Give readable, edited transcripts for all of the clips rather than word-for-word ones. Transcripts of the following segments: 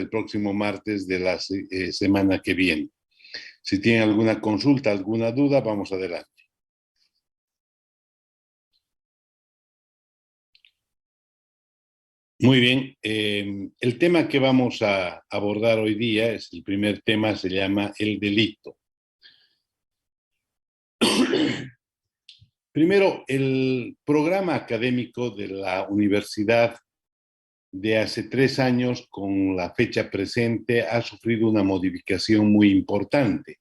el próximo martes de la semana que viene. Si tienen alguna consulta, alguna duda, vamos adelante. Muy bien, el tema que vamos a abordar hoy día es el primer tema, se llama el delito. Primero, el programa académico de la universidad de hace 3 años con la fecha presente ha sufrido una modificación muy importante.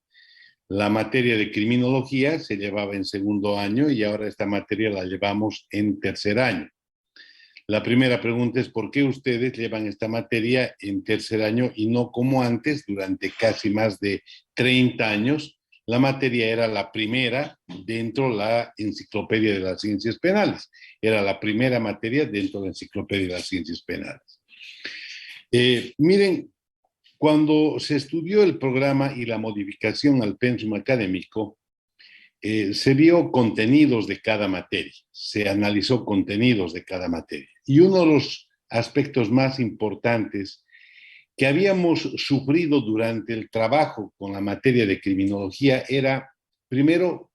La materia de criminología se llevaba en segundo año y ahora esta materia la llevamos en tercer año. La primera pregunta es ¿por qué ustedes llevan esta materia en tercer año y no como antes, durante casi más de 30 años? La materia era la primera dentro de la Enciclopedia de las Ciencias Penales. Era la primera materia dentro de la Enciclopedia de las Ciencias Penales. Miren, cuando se estudió el programa y la modificación al pensum académico, se vio contenidos de cada materia, se analizó contenidos de cada materia. Y uno de los aspectos más importantes que habíamos sufrido durante el trabajo con la materia de criminología era, primero,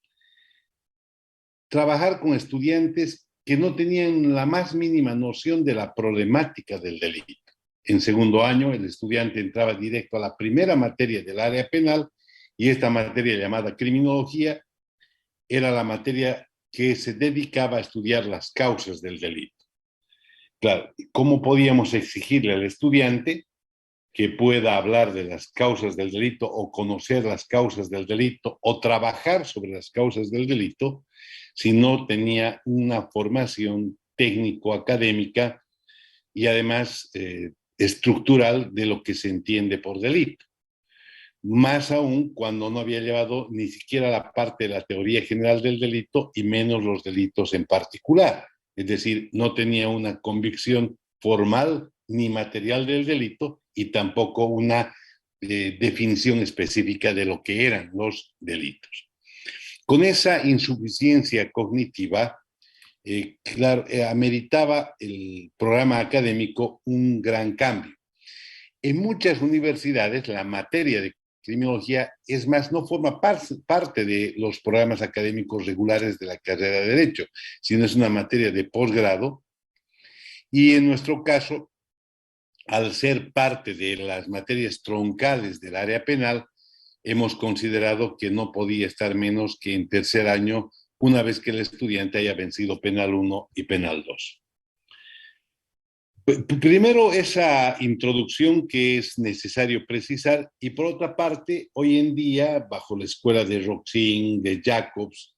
trabajar con estudiantes que no tenían la más mínima noción de la problemática del delito. En segundo año, el estudiante entraba directo a la primera materia del área penal y esta materia llamada criminología era la materia que se dedicaba a estudiar las causas del delito. Claro, ¿cómo podíamos exigirle al estudiante que pueda hablar de las causas del delito o conocer las causas del delito o trabajar sobre las causas del delito si no tenía una formación técnico-académica y además estructural de lo que se entiende por delito? Más aún cuando no había llevado ni siquiera la parte de la teoría general del delito y menos los delitos en particular. Es decir, no tenía una convicción formal ni material del delito y tampoco una definición específica de lo que eran los delitos. Con esa insuficiencia cognitiva, claro, ameritaba el programa académico un gran cambio. En muchas universidades, la materia de criminología, es más, no forma parte de los programas académicos regulares de la carrera de Derecho, sino es una materia de posgrado. Y en nuestro caso, al ser parte de las materias troncales del área penal, hemos considerado que no podía estar menos que en tercer año, una vez que el estudiante haya vencido Penal 1 y Penal 2. Primero, esa introducción que es necesario precisar, y por otra parte, hoy en día, bajo la escuela de Roxin, de Jacobs,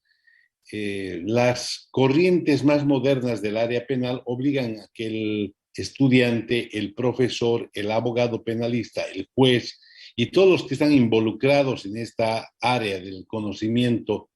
las corrientes más modernas del área penal obligan a que el estudiante, el profesor, el abogado penalista, el juez y todos los que están involucrados en esta área del conocimiento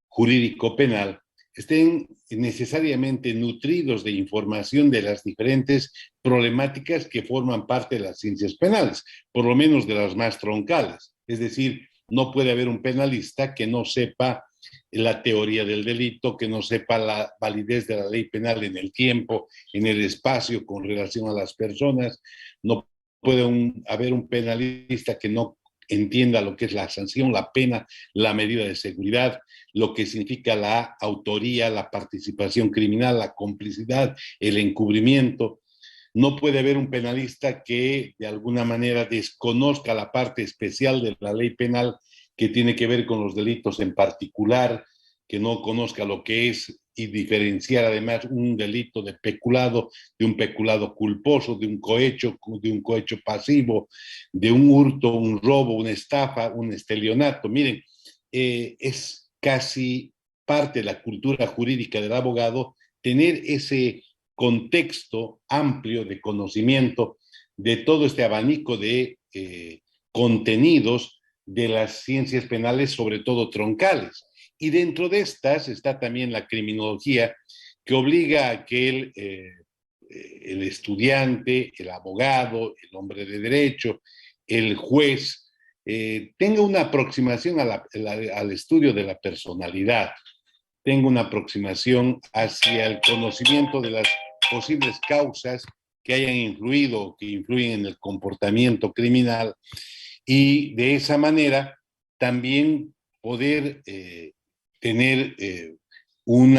jurídico penal estén necesariamente nutridos de información de las diferentes problemáticas que forman parte de las ciencias penales, por lo menos de las más troncales. Es decir, no puede haber un penalista que no sepa la teoría del delito, que no sepa la validez de la ley penal en el tiempo, en el espacio con relación a las personas. No puede haber un penalista que no entienda lo que es la sanción, la pena, la medida de seguridad, lo que significa la autoría, la participación criminal, la complicidad, el encubrimiento. No puede haber un penalista que de alguna manera desconozca la parte especial de la ley penal que tiene que ver con los delitos en particular, que no conozca lo que es y diferenciar además un delito de peculado de un peculado culposo, de un cohecho pasivo, de un hurto, un robo, una estafa, un estelionato. Miren, es casi parte de la cultura jurídica del abogado tener ese contexto amplio de conocimiento de todo este abanico de contenidos de las ciencias penales, sobre todo troncales. Y dentro de estas está también la criminología, que obliga a que el estudiante, el abogado, el hombre de derecho, el juez, tenga una aproximación al estudio de la personalidad, tenga una aproximación hacia el conocimiento de las posibles causas que hayan influido, que influyen en el comportamiento criminal, y de esa manera también poder tener un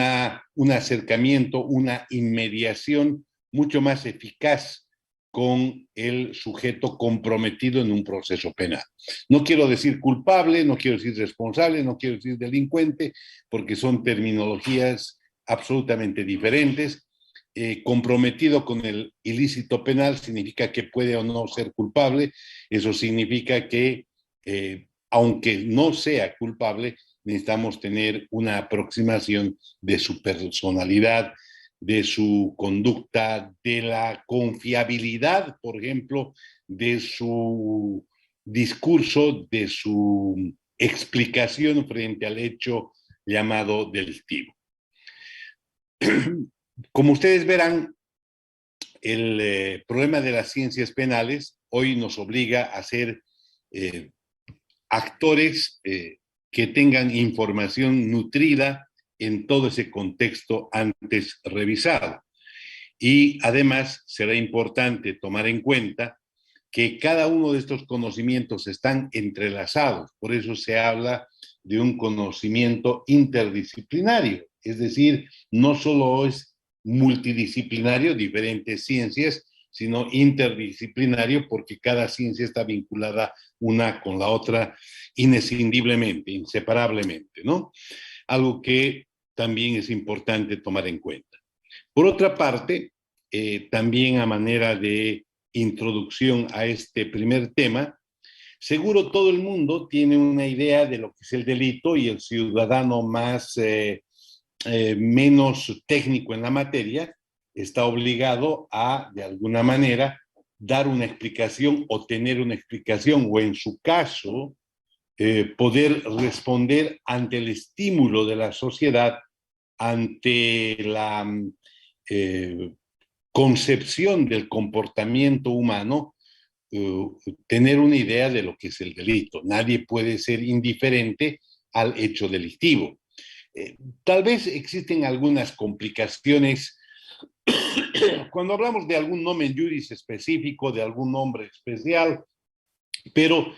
acercamiento, una inmediación mucho más eficaz con el sujeto comprometido en un proceso penal. No quiero decir culpable, no quiero decir responsable, no quiero decir delincuente, porque son terminologías absolutamente diferentes. Comprometido con el ilícito penal significa que puede o no ser culpable. Eso significa que, aunque no sea culpable, necesitamos tener una aproximación de su personalidad, de su conducta, de la confiabilidad, por ejemplo, de su discurso, de su explicación frente al hecho llamado delictivo. Como ustedes verán, el problema de las ciencias penales hoy nos obliga a ser actores que tengan información nutrida en todo ese contexto antes revisado. Y además será importante tomar en cuenta que cada uno de estos conocimientos están entrelazados, por eso se habla de un conocimiento interdisciplinario, es decir, no solo es multidisciplinario, diferentes ciencias, sino interdisciplinario porque cada ciencia está vinculada una con la otra inescindiblemente, inseparablemente, ¿no? Algo que también es importante tomar en cuenta. Por otra parte, también a manera de introducción a este primer tema, seguro todo el mundo tiene una idea de lo que es el delito y el ciudadano más menos técnico en la materia está obligado a, de alguna manera, dar una explicación o tener una explicación, o en su caso, poder responder ante el estímulo de la sociedad, ante la eh, concepción del comportamiento humano, tener una idea de lo que es el delito. Nadie puede ser indiferente al hecho delictivo. Tal vez existen algunas complicaciones cuando hablamos de algún nomen juris específico, de algún nombre especial, pero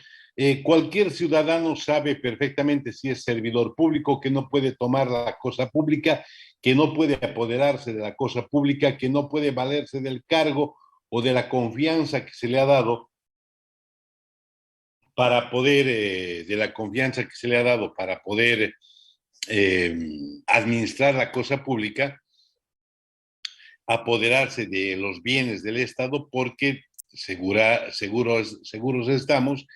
cualquier ciudadano sabe perfectamente si es servidor público, que no puede tomar la cosa pública, que no puede apoderarse de la cosa pública, que no puede valerse del cargo o de la confianza que se le ha dado para poder, de la confianza que se le ha dado para poder administrar la cosa pública, apoderarse de los bienes del Estado, porque seguros estamos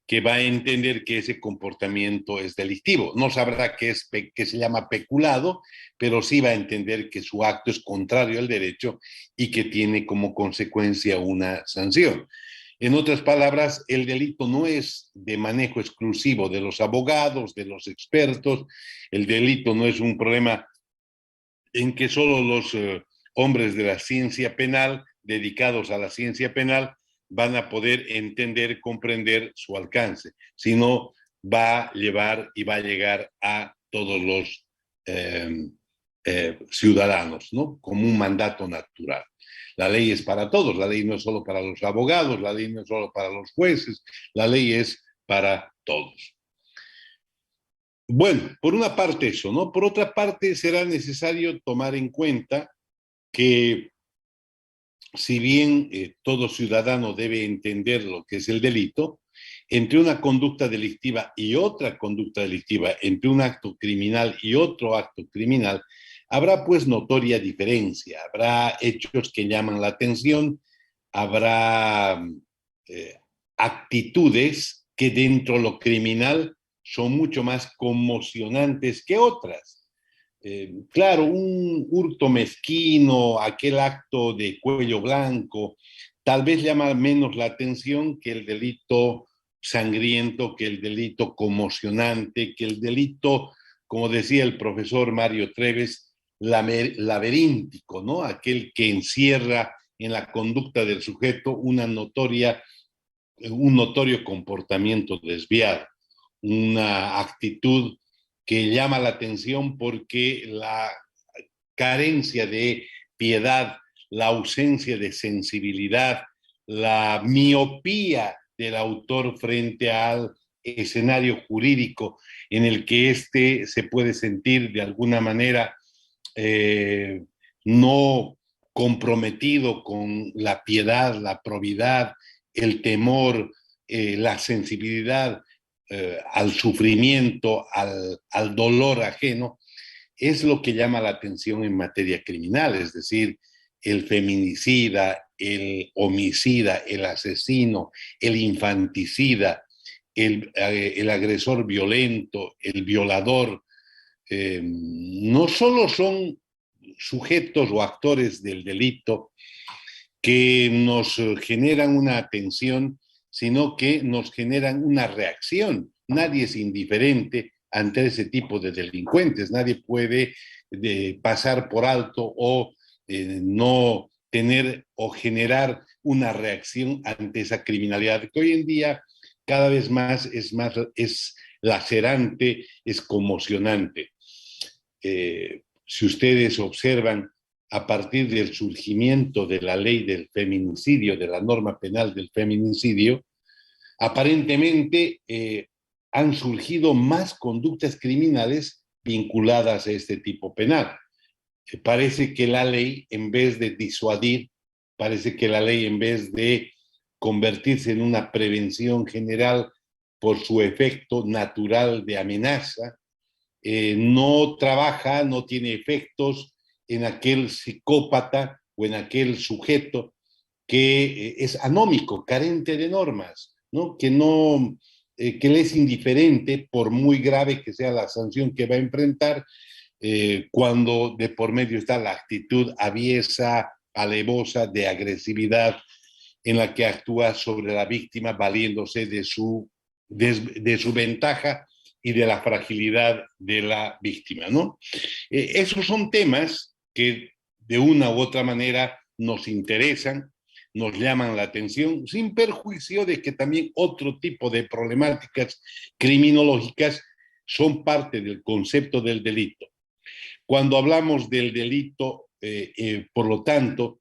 que va a entender que ese comportamiento es delictivo. No sabrá que se llama peculado, pero sí va a entender que su acto es contrario al derecho y que tiene como consecuencia una sanción. En otras palabras, el delito no es de manejo exclusivo de los abogados, de los expertos. El delito no es un problema en que solo los hombres de la ciencia penal, dedicados a la ciencia penal, van a poder entender, comprender su alcance, sino va a llevar y va a llegar a todos los ciudadanos, ¿no? Como un mandato natural. La ley es para todos, la ley no es solo para los abogados, la ley no es solo para los jueces, la ley es para todos. Bueno, por una parte eso, ¿no? Por otra parte, será necesario tomar en cuenta que si bien todo ciudadano debe entender lo que es el delito, entre una conducta delictiva y otra conducta delictiva, entre un acto criminal y otro acto criminal, habrá pues notoria diferencia, habrá hechos que llaman la atención, habrá eh, actitudes que dentro de lo criminal son mucho más conmocionantes que otras. Claro, un hurto mezquino, aquel acto de cuello blanco, tal vez llama menos la atención que el delito sangriento, que el delito conmocionante, que el delito, como decía el profesor Mario Treves, laberíntico, ¿no? Aquel que encierra en la conducta del sujeto un notorio comportamiento desviado, una actitud que llama la atención porque la carencia de piedad, la ausencia de sensibilidad, la miopía del autor frente al escenario jurídico en el que éste se puede sentir de alguna manera no comprometido con la piedad, la probidad, el temor, la sensibilidad al sufrimiento, al dolor ajeno, es lo que llama la atención en materia criminal, es decir, el feminicida, el homicida, el asesino, el infanticida, el agresor violento, el violador, no solo son sujetos o actores del delito que nos generan una atención, sino que nos generan una reacción. Nadie es indiferente ante ese tipo de delincuentes, nadie puede pasar por alto o no tener o generar una reacción ante esa criminalidad que hoy en día cada vez más es lacerante, es conmocionante. Si ustedes observan, a partir del surgimiento de la ley del feminicidio, de la norma penal del feminicidio, aparentemente han surgido más conductas criminales vinculadas a este tipo penal. Parece que la ley, en vez de disuadir, parece que la ley, en vez de convertirse en una prevención general por su efecto natural de amenaza, no trabaja, no tiene efectos en aquel psicópata o en aquel sujeto que es anómico, carente de normas, ¿no? Que le es indiferente por muy grave que sea la sanción que va a enfrentar, cuando de por medio está la actitud aviesa, alevosa, de agresividad en la que actúa sobre la víctima valiéndose de su ventaja y de la fragilidad de la víctima, ¿no? Esos son temas que de una u otra manera nos interesan, nos llaman la atención, sin perjuicio de que también otro tipo de problemáticas criminológicas son parte del concepto del delito. Cuando hablamos del delito, por lo tanto,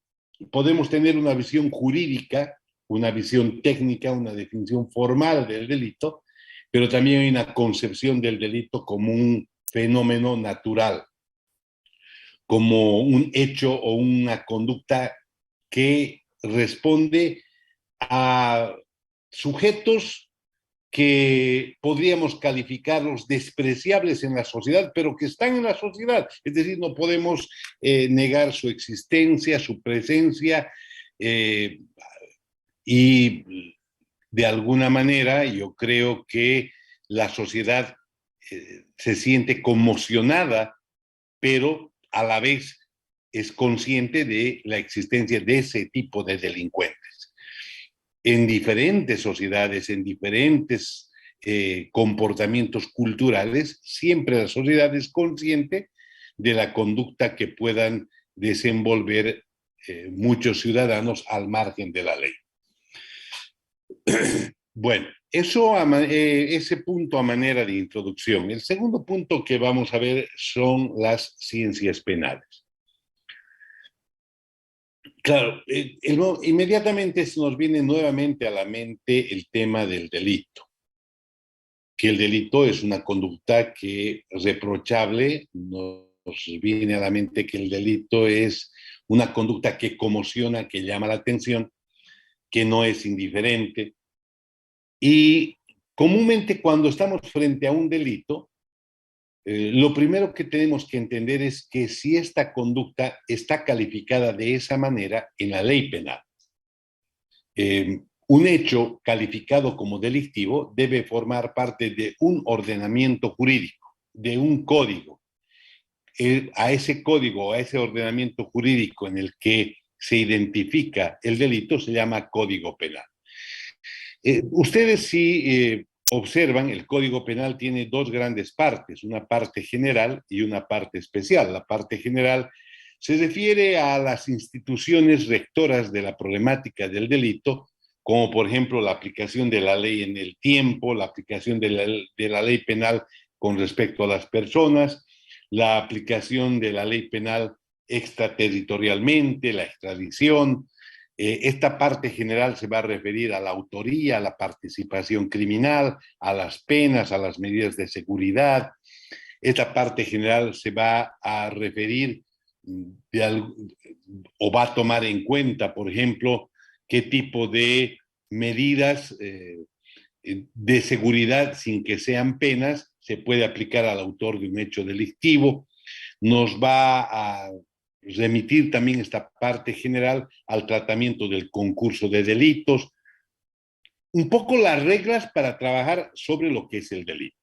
podemos tener una visión jurídica, una visión técnica, una definición formal del delito, pero también hay una concepción del delito como un fenómeno natural, como un hecho o una conducta que responde a sujetos que podríamos calificarlos despreciables en la sociedad, pero que están en la sociedad. Es decir, no podemos negar su existencia, su presencia, y de alguna manera yo creo que la sociedad se siente conmocionada, pero a la vez es consciente de la existencia de ese tipo de delincuentes. En diferentes sociedades, en diferentes comportamientos culturales, siempre la sociedad es consciente de la conducta que puedan desenvolver muchos ciudadanos al margen de la ley. Bueno, ese punto a manera de introducción. El segundo punto que vamos a ver son las ciencias penales. Claro, inmediatamente se nos viene nuevamente a la mente el tema del delito, que el delito es una conducta que es reprochable, nos viene a la mente que el delito es una conducta que conmociona, que llama la atención, que no es indiferente. Y comúnmente cuando estamos frente a un delito, lo primero que tenemos que entender es que si esta conducta está calificada de esa manera en la ley penal. Un hecho calificado como delictivo debe formar parte de un ordenamiento jurídico, de un código. A ese código, a ese ordenamiento jurídico en el que se identifica el delito se llama Código Penal. Ustedes si observan, el Código Penal tiene dos grandes partes, una parte general y una parte especial. La parte general se refiere a las instituciones rectoras de la problemática del delito, como por ejemplo la aplicación de la ley en el tiempo, la aplicación de la ley penal con respecto a las personas, la aplicación de la ley penal extraterritorialmente, la extradición. Esta parte general se va a referir a la autoría, a la participación criminal, a las penas, a las medidas de seguridad. Esta parte general se va a referir o va a tomar en cuenta, por ejemplo, qué tipo de medidas de seguridad sin que sean penas se puede aplicar al autor de un hecho delictivo. Nos va a remitir también esta parte general al tratamiento del concurso de delitos, un poco las reglas para trabajar sobre lo que es el delito.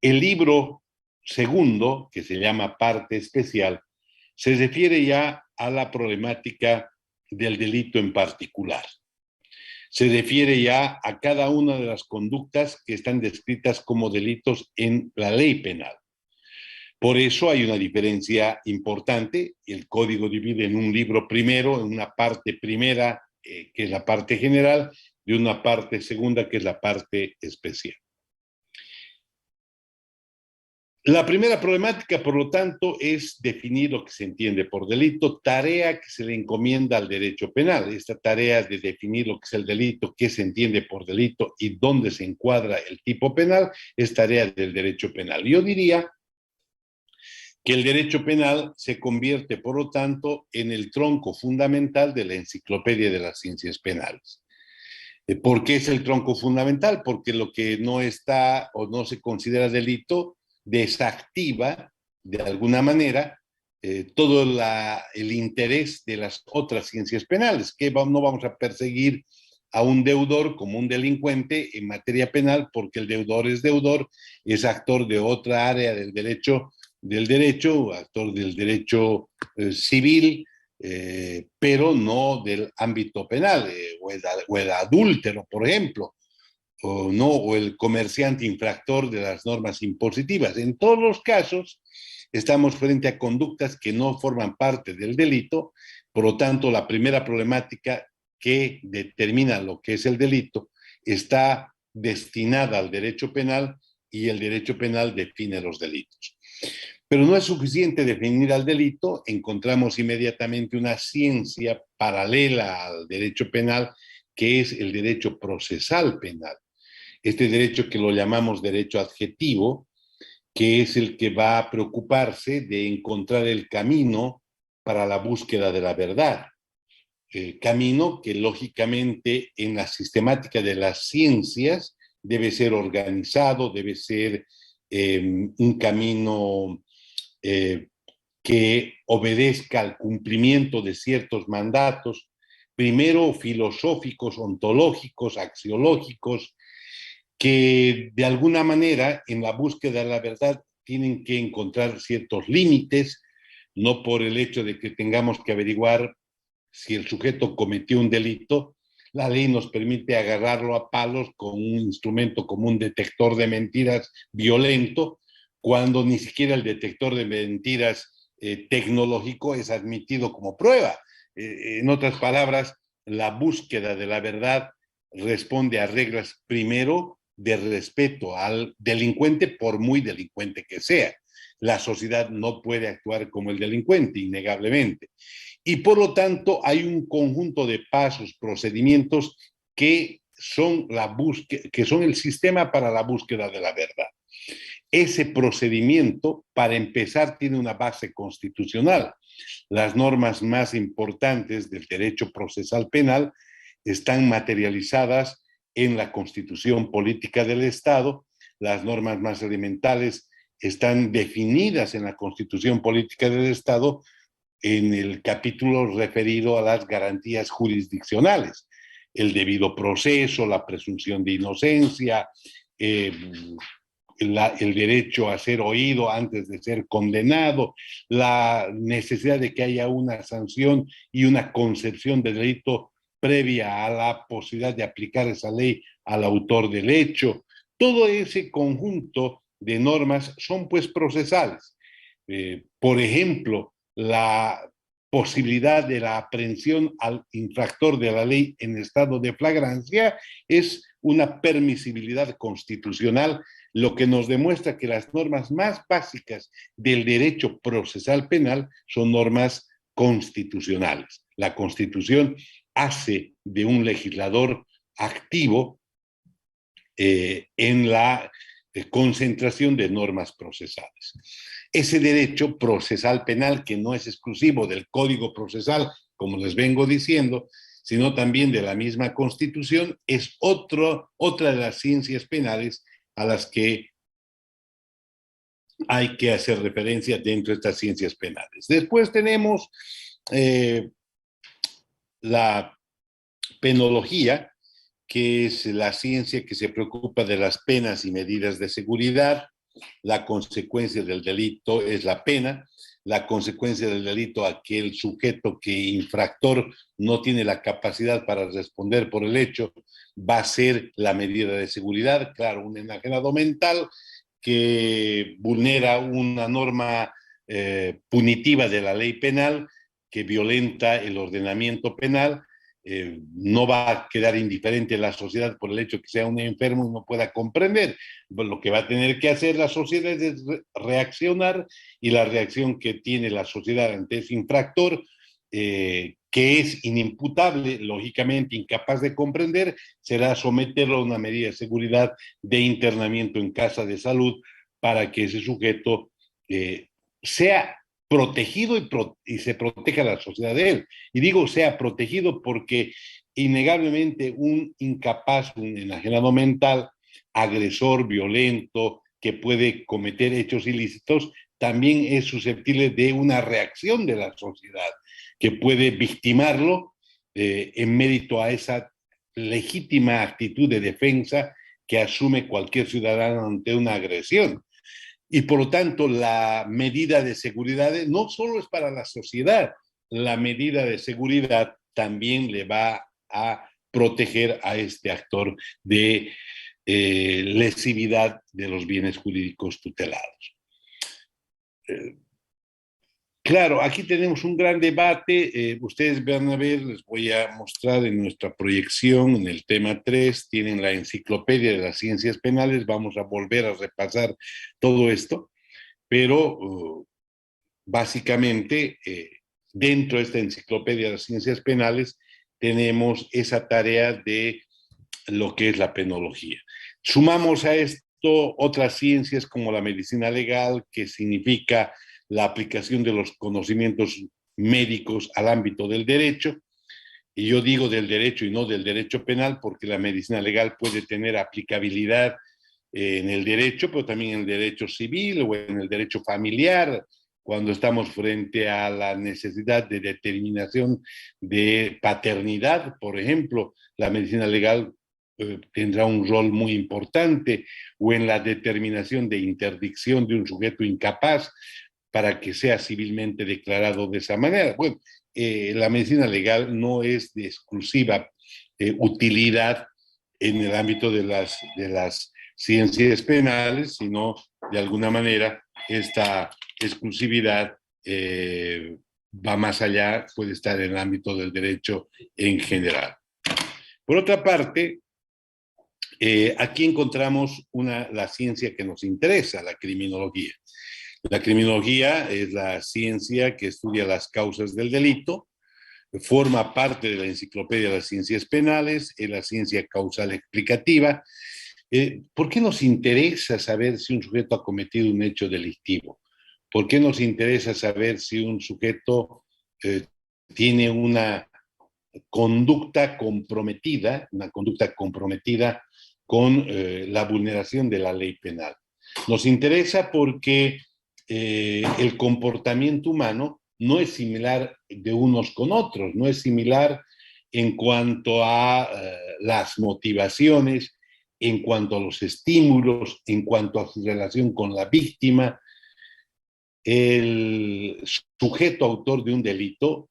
El libro segundo, que se llama Parte Especial, se refiere ya a la problemática del delito en particular. Se refiere ya a cada una de las conductas que están descritas como delitos en la ley penal. Por eso hay una diferencia importante. El código divide en un libro primero, en una parte primera, que es la parte general, y una parte segunda, que es la parte especial. La primera problemática, por lo tanto, es definir lo que se entiende por delito, tarea que se le encomienda al derecho penal. Esta tarea de definir lo que es el delito, qué se entiende por delito y dónde se encuadra el tipo penal, es tarea del derecho penal. Yo diría que el derecho penal se convierte, por lo tanto, en el tronco fundamental de la enciclopedia de las ciencias penales. ¿Por qué es el tronco fundamental? Porque lo que no está o no se considera delito desactiva de alguna manera todo el interés de las otras ciencias penales, que no vamos a perseguir a un deudor como un delincuente en materia penal, porque el deudor, es actor de otra área del derecho, actor del derecho civil, pero no del ámbito penal, o el adúltero, por ejemplo, o no, o el comerciante infractor de las normas impositivas. En todos los casos, estamos frente a conductas que no forman parte del delito, por lo tanto, la primera problemática que determina lo que es el delito está destinada al derecho penal y el derecho penal define los delitos. Pero no es suficiente definir al delito, encontramos inmediatamente una ciencia paralela al derecho penal, que es el derecho procesal penal. Este derecho que lo llamamos derecho adjetivo, que es el que va a preocuparse de encontrar el camino para la búsqueda de la verdad. Camino que lógicamente en la sistemática de las ciencias debe ser organizado, debe ser un camino que obedezca al cumplimiento de ciertos mandatos, primero filosóficos, ontológicos, axiológicos, que de alguna manera en la búsqueda de la verdad tienen que encontrar ciertos límites, no por el hecho de que tengamos que averiguar si el sujeto cometió un delito. La ley nos permite agarrarlo a palos con un instrumento como un detector de mentiras violento, cuando ni siquiera el detector de mentiras tecnológico es admitido como prueba. En otras palabras, la búsqueda de la verdad responde a reglas, primero, de respeto al delincuente, por muy delincuente que sea. La sociedad no puede actuar como el delincuente, innegablemente. Y por lo tanto hay un conjunto de pasos, procedimientos que son el sistema para la búsqueda de la verdad. Ese procedimiento, para empezar, tiene una base constitucional. Las normas más importantes del derecho procesal penal están materializadas en la Constitución Política del Estado. Las normas más elementales están definidas en la Constitución Política del Estado en el capítulo referido a las garantías jurisdiccionales, el debido proceso, la presunción de inocencia, el derecho a ser oído antes de ser condenado, la necesidad de que haya una sanción y una concepción de delito previa a la posibilidad de aplicar esa ley al autor del hecho. Todo ese conjunto de normas son pues procesales. Por ejemplo, la posibilidad de la aprehensión al infractor de la ley en estado de flagrancia es una permisibilidad constitucional, lo que nos demuestra que las normas más básicas del derecho procesal penal son normas constitucionales. La Constitución hace de un legislador activo en la concentración de normas procesales. Ese derecho procesal penal, que no es exclusivo del Código Procesal, como les vengo diciendo, sino también de la misma Constitución, es otra de las ciencias penales a las que hay que hacer referencia dentro de estas ciencias penales. Después tenemos la penología, que es la ciencia que se preocupa de las penas y medidas de seguridad. La consecuencia del delito es la pena. La consecuencia del delito, aquel sujeto que infractor no tiene la capacidad para responder por el hecho, va a ser la medida de seguridad. Claro, un enajenado mental que vulnera una norma punitiva de la ley penal, que violenta el ordenamiento penal, no va a quedar indiferente la sociedad por el hecho de que sea un enfermo y no pueda comprender. Lo que va a tener que hacer la sociedad es reaccionar, y la reacción que tiene la sociedad ante ese infractor, que es inimputable, lógicamente incapaz de comprender, será someterlo a una medida de seguridad de internamiento en casa de salud para que ese sujeto sea protegido y se proteja la sociedad de él. Y digo sea protegido porque innegablemente un incapaz, un enajenado mental, agresor, violento, que puede cometer hechos ilícitos, también es susceptible de una reacción de la sociedad que puede victimarlo en mérito a esa legítima actitud de defensa que asume cualquier ciudadano ante una agresión. Y por lo tanto, la medida de seguridad no solo es para la sociedad, la medida de seguridad también le va a proteger a este actor de lesividad de los bienes jurídicos tutelados. Claro, aquí tenemos un gran debate. Ustedes van a ver, les voy a mostrar en nuestra proyección, en el tema 3, tienen la enciclopedia de las ciencias penales. Vamos a volver a repasar todo esto, pero básicamente dentro de esta enciclopedia de las ciencias penales tenemos esa tarea de lo que es la penología. Sumamos a esto otras ciencias como la medicina legal, que significa la aplicación de los conocimientos médicos al ámbito del derecho. Y yo digo del derecho y no del derecho penal, porque la medicina legal puede tener aplicabilidad en el derecho, pero también en el derecho civil o en el derecho familiar, cuando estamos frente a la necesidad de determinación de paternidad, por ejemplo, la medicina legal tendrá un rol muy importante, o en la determinación de interdicción de un sujeto incapaz para que sea civilmente declarado de esa manera. Bueno, la medicina legal no es de exclusiva utilidad en el ámbito de las ciencias penales, sino de alguna manera esta exclusividad va más allá, puede estar en el ámbito del derecho en general. Por otra parte, aquí encontramos la ciencia que nos interesa, la criminología. La criminología es la ciencia que estudia las causas del delito, forma parte de la enciclopedia de las ciencias penales, es la ciencia causal explicativa. ¿Por qué nos interesa saber si un sujeto ha cometido un hecho delictivo? ¿Por qué nos interesa saber si un sujeto tiene una conducta comprometida con la vulneración de la ley penal? Nos interesa porque el comportamiento humano no es similar de unos con otros, no es similar en cuanto a las motivaciones, en cuanto a los estímulos, en cuanto a su relación con la víctima. El sujeto autor de un delito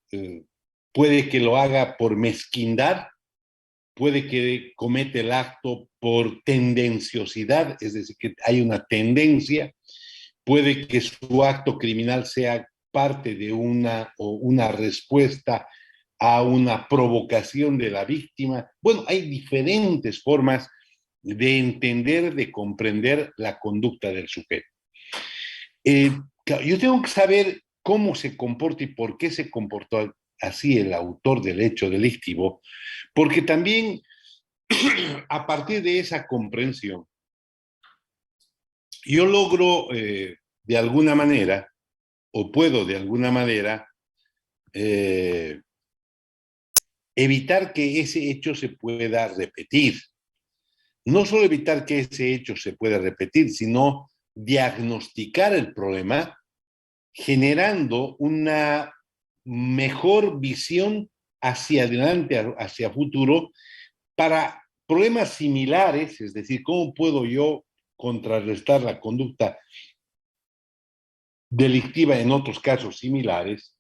puede que lo haga por mezquindad, puede que cometa el acto por tendenciosidad, es decir, que hay una tendencia, puede que su acto criminal sea parte de una respuesta a una provocación de la víctima. Bueno, hay diferentes formas de entender, de comprender la conducta del sujeto. Claro, yo tengo que saber cómo se comporta y por qué se comportó así el autor del hecho delictivo, porque también a partir de esa comprensión, yo logro de alguna manera, o puedo de alguna manera, eh, evitar que ese hecho se pueda repetir. No solo evitar que ese hecho se pueda repetir, sino diagnosticar el problema generando una mejor visión hacia adelante, hacia futuro, para problemas similares, es decir, cómo puedo yo contrarrestar la conducta delictiva en otros casos similares,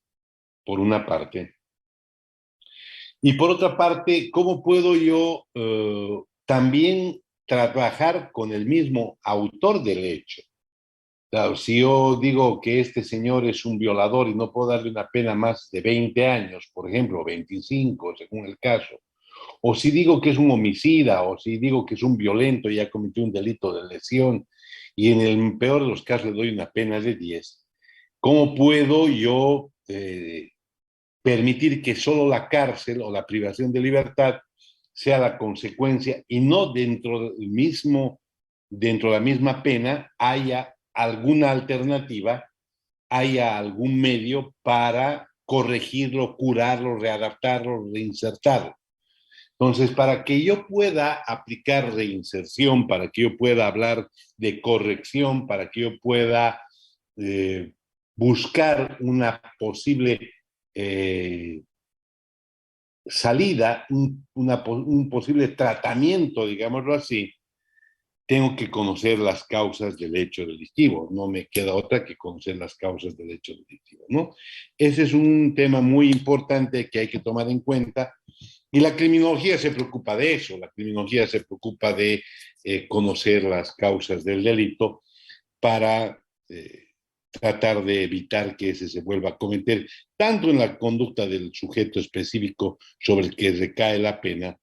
por una parte, y por otra parte, cómo puedo yo también trabajar con el mismo autor del hecho. Claro, si yo digo que este señor es un violador y no puedo darle una pena más de 20 años, por ejemplo, 25, según el caso, o si digo que es un homicida, o si digo que es un violento y ha cometido un delito de lesión, y en el peor de los casos le doy una pena de 10, ¿cómo puedo yo permitir que solo la cárcel o la privación de libertad sea la consecuencia y no dentro de la misma pena haya alguna alternativa, haya algún medio para corregirlo, curarlo, readaptarlo, reinsertarlo? Entonces, para que yo pueda aplicar reinserción, para que yo pueda hablar de corrección, para que yo pueda eh, buscar una posible eh, salida, un posible tratamiento, digámoslo así, tengo que conocer las causas del hecho delictivo. No me queda otra que conocer las causas del hecho delictivo, ¿no? Ese es un tema muy importante que hay que tomar en cuenta. Y la criminología se preocupa de eso. La criminología se preocupa de conocer las causas del delito para tratar de evitar que ese se vuelva a cometer, tanto en la conducta del sujeto específico sobre el que recae la pena,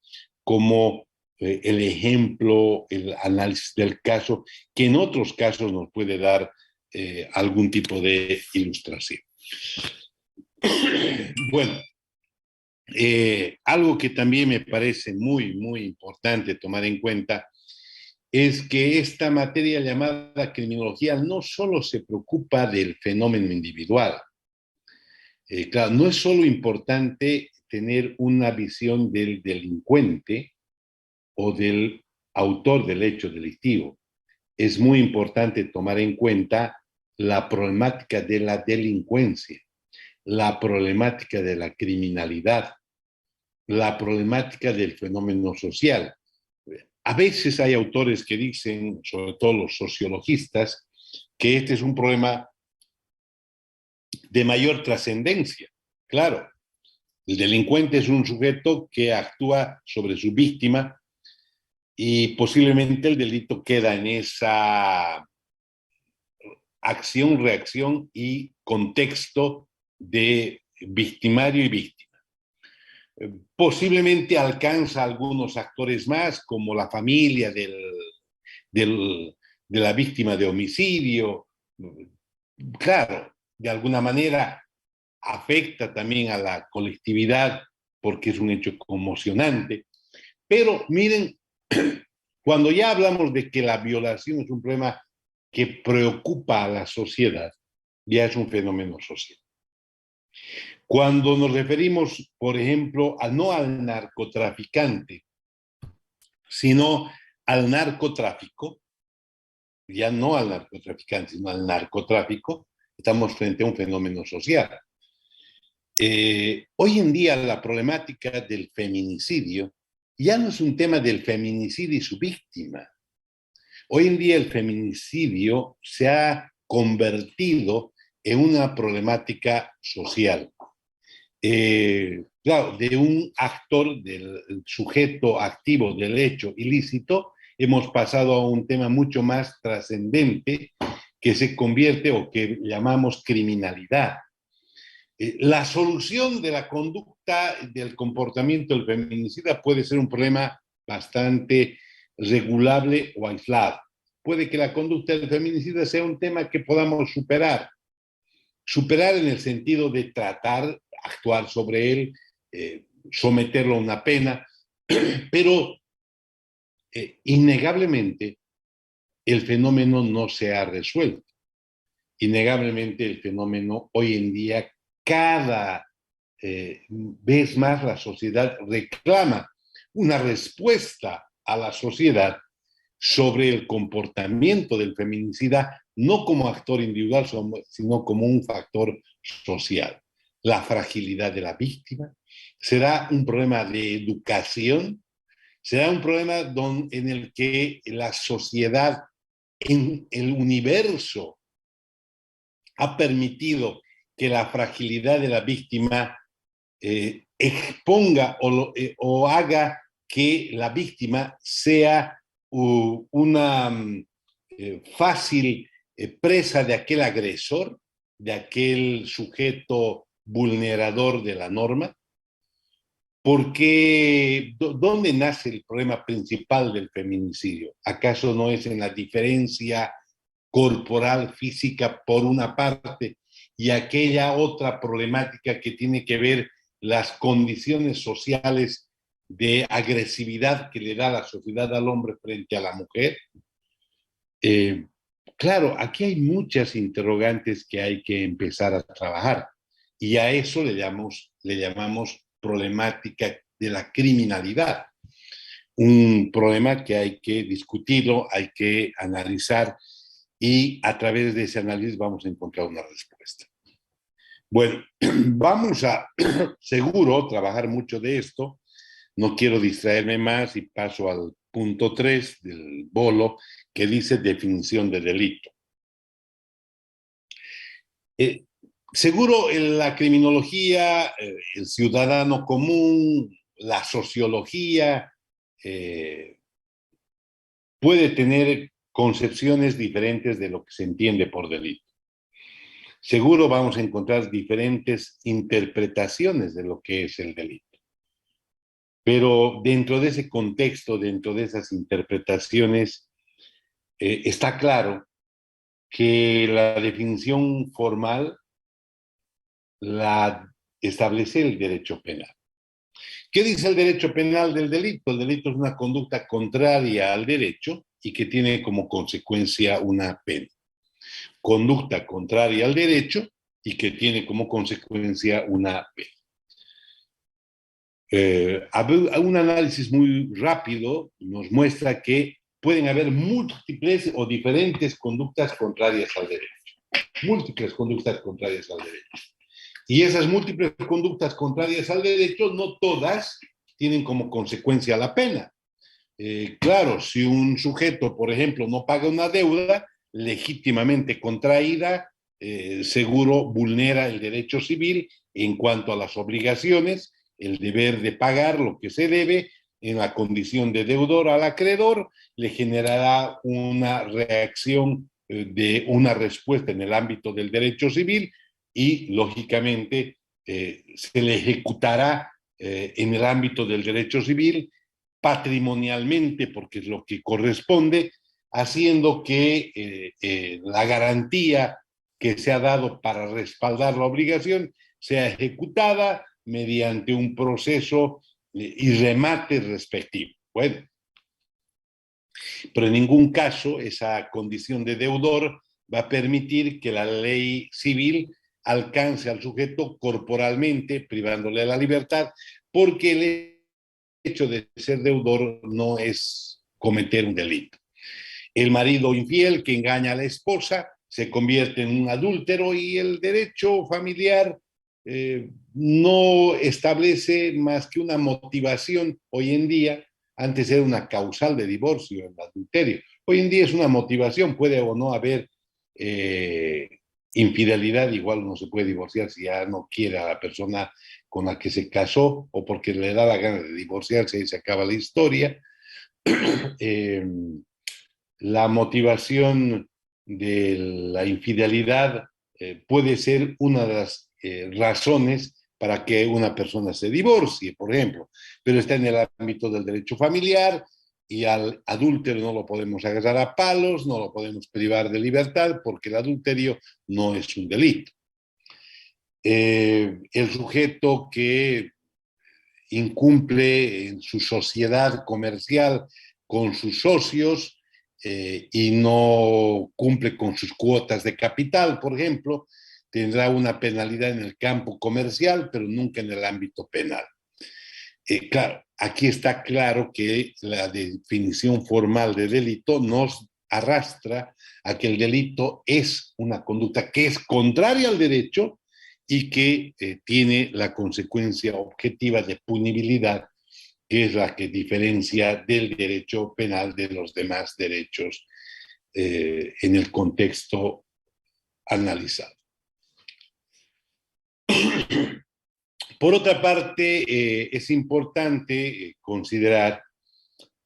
como el ejemplo, el análisis del caso, que en otros casos nos puede dar algún tipo de ilustración. Bueno, algo que también me parece muy, muy importante tomar en cuenta es que esta materia llamada criminología no solo se preocupa del fenómeno individual. Claro, no es solo importante tener una visión del delincuente o del autor del hecho delictivo. Es muy importante tomar en cuenta la problemática de la delincuencia, la problemática de la criminalidad, la problemática del fenómeno social. A veces hay autores que dicen, sobre todo los sociologistas, que este es un problema de mayor trascendencia. Claro, el delincuente es un sujeto que actúa sobre su víctima y posiblemente el delito queda en esa acción, reacción y contexto de victimario y víctima. Posiblemente alcanza a algunos actores más, como la familia de la víctima de homicidio. Claro, de alguna manera afecta también a la colectividad porque es un hecho conmocionante. Pero miren, cuando ya hablamos de que la violación es un problema que preocupa a la sociedad, ya es un fenómeno social. Cuando nos referimos, por ejemplo, no al narcotraficante, sino al narcotráfico, ya no al narcotraficante, sino al narcotráfico, estamos frente a un fenómeno social. Hoy en día la problemática del feminicidio ya no es un tema del feminicidio y su víctima. Hoy en día el feminicidio se ha convertido en una problemática social. Claro, de un actor, del sujeto activo del hecho ilícito, hemos pasado a un tema mucho más trascendente que se convierte o que llamamos criminalidad. La solución de la conducta, del comportamiento del feminicida puede ser un problema bastante regulable o aislada. Puede que la conducta del feminicida sea un tema que podamos superar. Superar en el sentido de tratar, actuar sobre él, someterlo a una pena, pero innegablemente el fenómeno no se ha resuelto. Innegablemente el fenómeno hoy en día, cada vez más la sociedad reclama una respuesta a la sociedad sobre el comportamiento del feminicida, no como actor individual, sino como un factor social. La fragilidad de la víctima será un problema de educación, será un problema en el que la sociedad, en el universo, ha permitido que la fragilidad de la víctima exponga o haga que la víctima sea una fácil presa de aquel agresor, de aquel sujeto vulnerador de la norma. Porque, ¿dónde nace el problema principal del feminicidio? ¿Acaso no es en la diferencia corporal, física, por una parte, y aquella otra problemática que tiene que ver las condiciones sociales de agresividad que le da la sociedad al hombre frente a la mujer? Claro, aquí hay muchas interrogantes que hay que empezar a trabajar, y a eso le llamamos problemática de la criminalidad. Un problema que hay que discutirlo, hay que analizar, y a través de ese análisis vamos a encontrar una respuesta. Bueno, vamos a seguro trabajar mucho de esto. No quiero distraerme más y paso al punto 3 del bolo, que dice definición de delito. Seguro la criminología, el ciudadano común, la sociología, puede tener concepciones diferentes de lo que se entiende por delito. Seguro vamos a encontrar diferentes interpretaciones de lo que es el delito. Pero dentro de ese contexto, dentro de esas interpretaciones, está claro que la definición formal la establece el derecho penal. ¿Qué dice el derecho penal del delito? El delito es una conducta contraria al derecho y que tiene como consecuencia una pena. Conducta contraria al derecho y que tiene como consecuencia una pena. Un análisis muy rápido nos muestra que pueden haber múltiples o diferentes conductas contrarias al derecho. Múltiples conductas contrarias al derecho. Y esas múltiples conductas contrarias al derecho, no todas tienen como consecuencia la pena. Claro, si un sujeto, por ejemplo, no paga una deuda legítimamente contraída, seguro vulnera el derecho civil en cuanto a las obligaciones, el deber de pagar lo que se debe en la condición de deudor al acreedor, le generará una reacción de una respuesta en el ámbito del derecho civil y, lógicamente, se le ejecutará en el ámbito del derecho civil patrimonialmente, porque es lo que corresponde, haciendo que la garantía que se ha dado para respaldar la obligación sea ejecutada mediante un proceso y remate respectivo. Bueno, pero en ningún caso esa condición de deudor va a permitir que la ley civil alcance al sujeto corporalmente, privándole de la libertad, porque el hecho de ser deudor no es cometer un delito. El marido infiel que engaña a la esposa se convierte en un adúltero y el derecho familiar no establece más que una motivación hoy en día. Antes era una causal de divorcio, el adulterio. Hoy en día es una motivación, puede o no haber infidelidad, igual no se puede divorciar si ya no quiere a la persona con la que se casó o porque le da la gana de divorciarse y se acaba la historia. La motivación de la infidelidad puede ser una de las razones para que una persona se divorcie, por ejemplo, pero está en el ámbito del derecho familiar y al adúltero no lo podemos agarrar a palos, no lo podemos privar de libertad porque el adulterio no es un delito. El sujeto que incumple en su sociedad comercial con sus socios y no cumple con sus cuotas de capital, por ejemplo, tendrá una penalidad en el campo comercial, pero nunca en el ámbito penal. Claro, aquí está claro que la definición formal de delito nos arrastra a que el delito es una conducta que es contraria al derecho y que tiene la consecuencia objetiva de punibilidad, que es la que diferencia del derecho penal de los demás derechos en el contexto analizado. Por otra parte, es importante considerar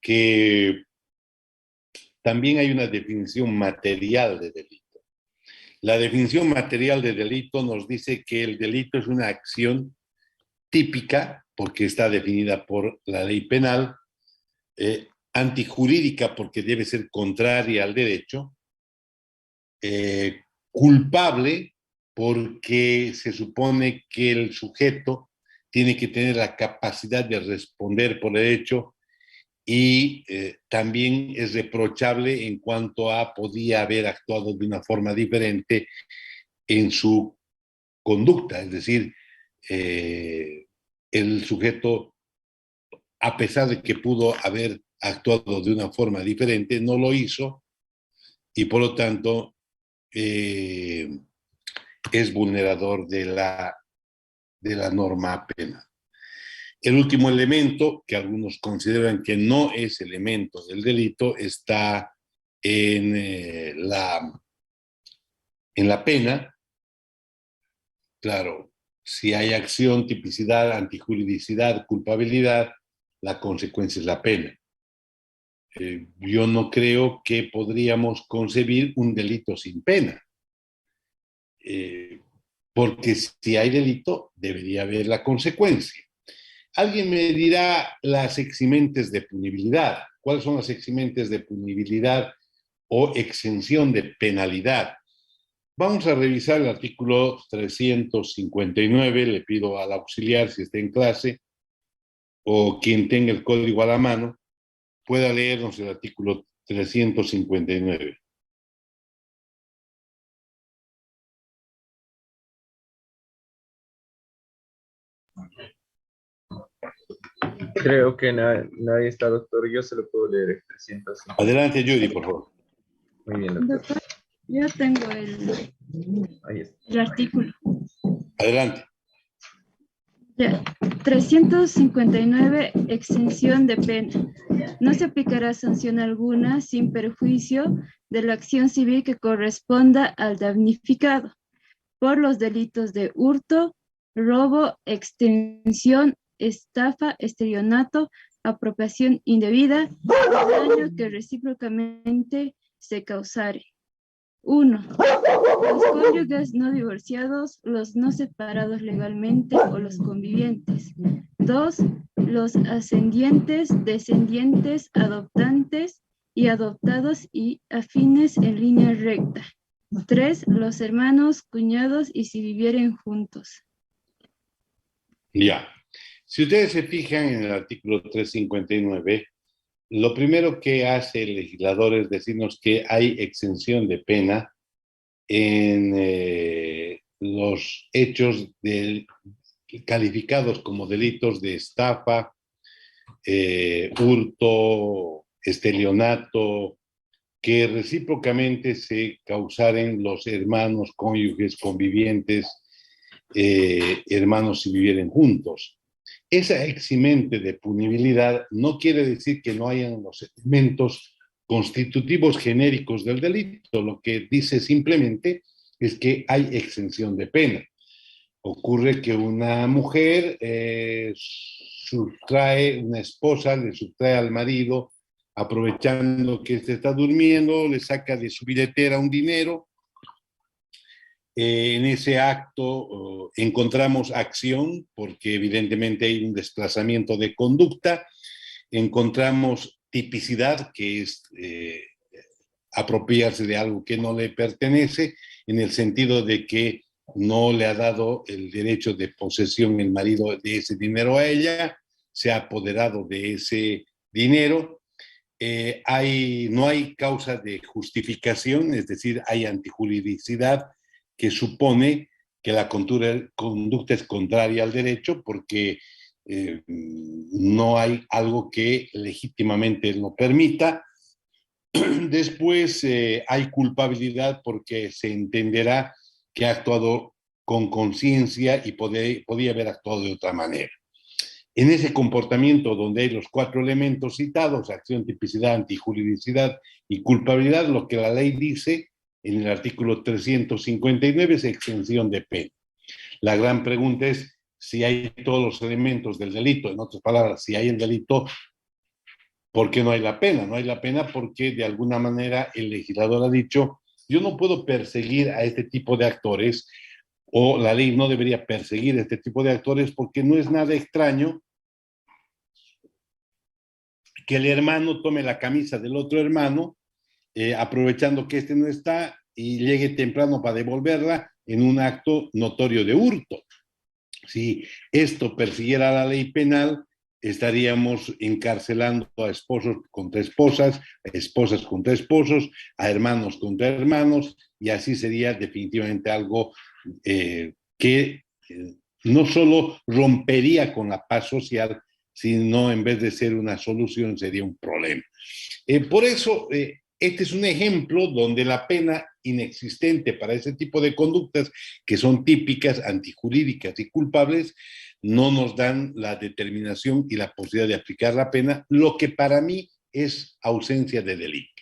que también hay una definición material de delito. La definición material de delito nos dice que el delito es una acción típica, porque está definida por la ley penal, antijurídica, porque debe ser contraria al derecho, culpable, porque se supone que el sujeto tiene que tener la capacidad de responder por el hecho y también es reprochable en cuanto a podía haber actuado de una forma diferente en su conducta, es decir, el sujeto, a pesar de que pudo haber actuado de una forma diferente, no lo hizo y por lo tanto es vulnerador de la norma penal. El último elemento, que algunos consideran que no es elemento del delito, está en la pena. Claro, si hay acción, tipicidad, antijuridicidad, culpabilidad, la consecuencia es la pena. Yo no creo que podríamos concebir un delito sin pena. Porque si hay delito, debería haber la consecuencia. Alguien me dirá las eximentes de punibilidad. ¿Cuáles son las eximentes de punibilidad o exención de penalidad? Vamos a revisar el artículo 359. Le pido al auxiliar, si está en clase, o quien tenga el código a la mano, pueda leernos el artículo 359. Creo que nadie está, doctor. Yo se lo puedo leer. 305. Adelante, Judy, por favor. Muy bien, doctor. Doctor, yo tengo Ahí está. el artículo. Adelante. Ya. 359, exención de pena. No se aplicará sanción alguna sin perjuicio de la acción civil que corresponda al damnificado por los delitos de hurto, robo, extensión, estafa, estelionato, apropiación indebida, daño que recíprocamente se causare. 1. Los cónyuges no divorciados, los no separados legalmente o los convivientes. 2. Los ascendientes, descendientes, adoptantes y adoptados y afines en línea recta. 3. Los hermanos, cuñados y si vivieren juntos. Ya. Si ustedes se fijan en el artículo 359, lo primero que hace el legislador es decirnos que hay exención de pena en los hechos calificados como delitos de estafa, hurto, estelionato, que recíprocamente se causaren los hermanos, cónyuges, convivientes, hermanos si vivieren juntos. Esa eximente de punibilidad no quiere decir que no hayan los elementos constitutivos genéricos del delito. Lo que dice simplemente es que hay exención de pena. Ocurre que una mujer una esposa le sustrae al marido, aprovechando que éste está durmiendo, le saca de su billetera un dinero. En ese acto encontramos acción, porque evidentemente hay un desplazamiento de conducta, encontramos tipicidad, que es apropiarse de algo que no le pertenece, en el sentido de que no le ha dado el derecho de posesión el marido de ese dinero a ella, se ha apoderado de ese dinero. No hay causa de justificación, es decir, hay antijuridicidad que supone que la conducta es contraria al derecho porque no hay algo que legítimamente lo permita. Después hay culpabilidad porque se entenderá que ha actuado con conciencia y podía haber actuado de otra manera. En ese comportamiento donde hay los 4 elementos citados, acción, tipicidad, antijuridicidad y culpabilidad, lo que la ley dice en el artículo 359 es exención de pena. La gran pregunta es si hay todos los elementos del delito, en otras palabras, si hay el delito, ¿por qué no hay la pena? No hay la pena porque de alguna manera el legislador ha dicho, yo no puedo perseguir a este tipo de actores, o la ley no debería perseguir a este tipo de actores porque no es nada extraño que el hermano tome la camisa del otro hermano, aprovechando que este no está, y llegue temprano para devolverla en un acto notorio de hurto. Si esto persiguiera la ley penal, estaríamos encarcelando a esposos contra esposas, a esposas contra esposos, a hermanos contra hermanos, y así sería definitivamente algo que no solo rompería con la paz social, sino en vez de ser una solución sería un problema. Por eso, este es un ejemplo donde la pena inexistente para ese tipo de conductas que son típicas, antijurídicas y culpables, no nos dan la determinación y la posibilidad de aplicar la pena, lo que para mí es ausencia de delito.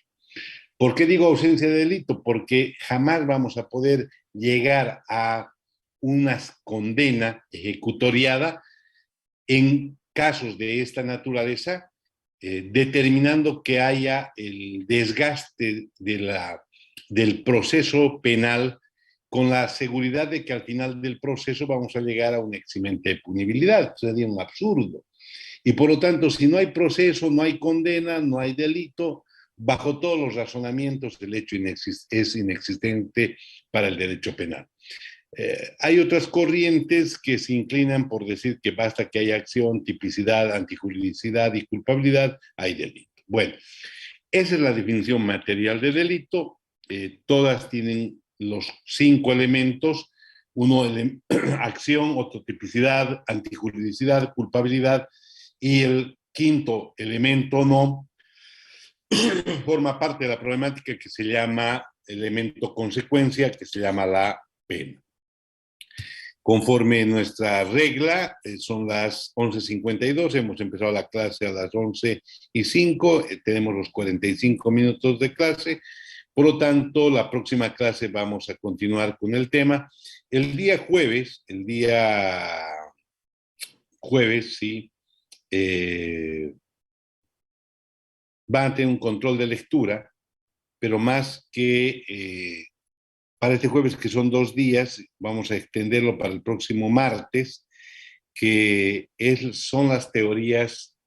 ¿Por qué digo ausencia de delito? Porque jamás vamos a poder llegar a una condena ejecutoriada en casos de esta naturaleza, determinando que haya el desgaste del proceso penal con la seguridad de que al final del proceso vamos a llegar a un eximente de punibilidad. Sería un absurdo. Y por lo tanto, si no hay proceso, no hay condena, no hay delito, bajo todos los razonamientos el hecho es inexistente para el derecho penal. Hay otras corrientes que se inclinan por decir que basta que haya acción, tipicidad, antijuridicidad y culpabilidad, hay delito. Bueno, esa es la definición material de delito. Todas tienen los 5 elementos, acción, otro tipicidad, antijuridicidad, culpabilidad, y el quinto elemento no forma parte de la problemática que se llama elemento consecuencia, que se llama la pena. Conforme nuestra regla, son las 11:52, hemos empezado la clase a las 11:05, tenemos los 45 minutos de clase, por lo tanto, la próxima clase vamos a continuar con el tema. El día jueves, sí, van a tener un control de lectura, pero más que para este jueves, que son 2 días, vamos a extenderlo para el próximo martes, que son las teorías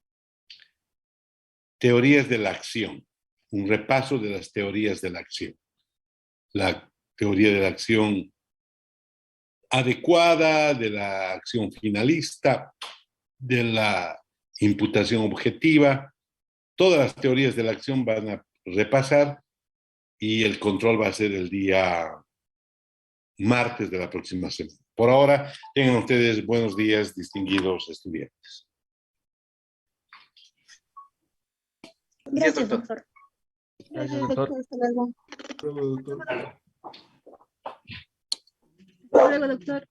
de la acción, un repaso de las teorías de la acción. La teoría de la acción adecuada, de la acción finalista, de la imputación objetiva, todas las teorías de la acción van a repasar y el control va a ser el día martes de la próxima semana. Por ahora, tengan ustedes buenos días, distinguidos estudiantes. Gracias, doctor. Gracias, doctor. Hasta luego. Hasta luego, doctor.